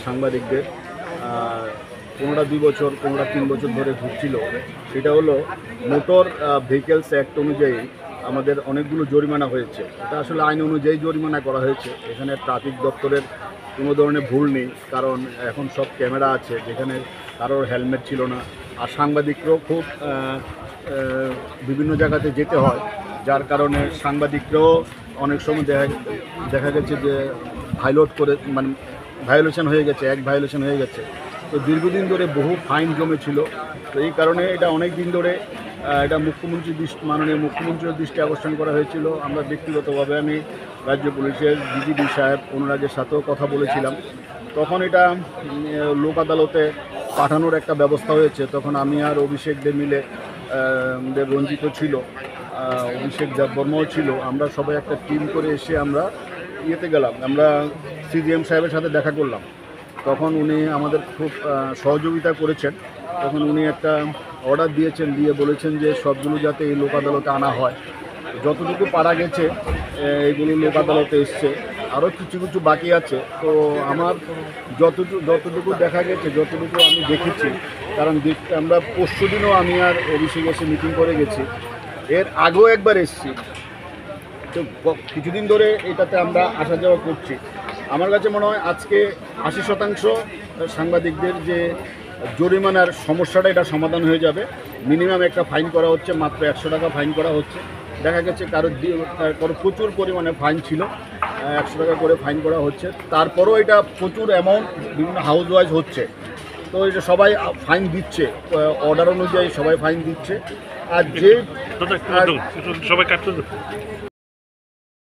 সাংবাদিকদের কোনোটা 2 বছর কোনোটা 3 বছর ধরে ঘুরছিল। সেটা হলো মোটর ভেহিকেলস অ্যাক্ট অনুযায়ী আমাদের অনেকগুলো জরিমানা হয়েছে। এটা আসলে আইন অনুযায়ী জরিমানা করা হয়েছে। এখানে ট্রাফিক দপ্তরের কোনো ধরনের ভুল নেই, কারণ এখন সব ক্যামেরা আছে, যেখানে কারোর হেলমেট ছিল না। আর সাংবাদিকরাও খুব বিভিন্ন জায়গাতে যেতে হয়, যার কারণে সাংবাদিকরাও অনেক সময় দেখা গেছে যে ভায়োলেশন হয়ে গেছে, ভায়োলেশন হয়ে গেছে। তো দীর্ঘদিন ধরে বহু ফাইন জমেছিল। তো এই কারণে এটা অনেক দিন ধরে এটা মাননীয় মুখ্যমন্ত্রীর দৃষ্টি আকর্ষণ করা হয়েছিল। আমরা ব্যক্তিগতভাবে আমি রাজ্য পুলিশের ডিজিপি সাহেব অনুরাগের সাথেও কথা বলেছিলাম। তখন এটা লোক আদালতে পাঠানোর একটা ব্যবস্থা হয়েছে। তখন আমি আর অভিষেক দে মিলে, রঞ্জিত ছিল, অভিষেক দেববর্মাও ছিল, আমরা সবাই একটা টিম করে এসে আমরা গেলাম, আমরা সিজিএম সাহেবের সাথে দেখা করলাম। তখন উনি আমাদের খুব সহযোগিতা করেছেন। তখন উনি একটা অর্ডার দিয়েছেন, দিয়ে বলেছেন যে সবগুলো যাতে এই লোক আদালতে আনা হয়। যতটুকু পারা গেছে এইগুলো লোক আদালতে এসছে, আরও কিছু কিছু বাকি আছে। তো আমার যতটুকু দেখা গেছে, যতটুকু আমি দেখেছি, কারণ আমরা পরশু দিনও আমি আর অভিষেক এসে মিটিং করে গেছি, এর আগেও একবার এসছি। তো কিছুদিন ধরে এটাতে আমরা আসা যাওয়া করছি। আমার কাছে মনে হয় আজকে 80% সাংবাদিকদের যে জরিমানার সমস্যাটা, এটা সমাধান হয়ে যাবে। মিনিমাম একটা ফাইন করা হচ্ছে, মাত্র 100 টাকা ফাইন করা হচ্ছে। দেখা গেছে কারো প্রচুর পরিমাণে ফাইন ছিল, 100 টাকা করে ফাইন করা হচ্ছে। তারপরেও এটা প্রচুর অ্যামাউন্ট বিভিন্ন হাউস ওয়াইজ হচ্ছে। তো এটা সবাই ফাইন দিচ্ছে, অর্ডার অনুযায়ী সবাই ফাইন দিচ্ছে। আর যে সবাই কাটতে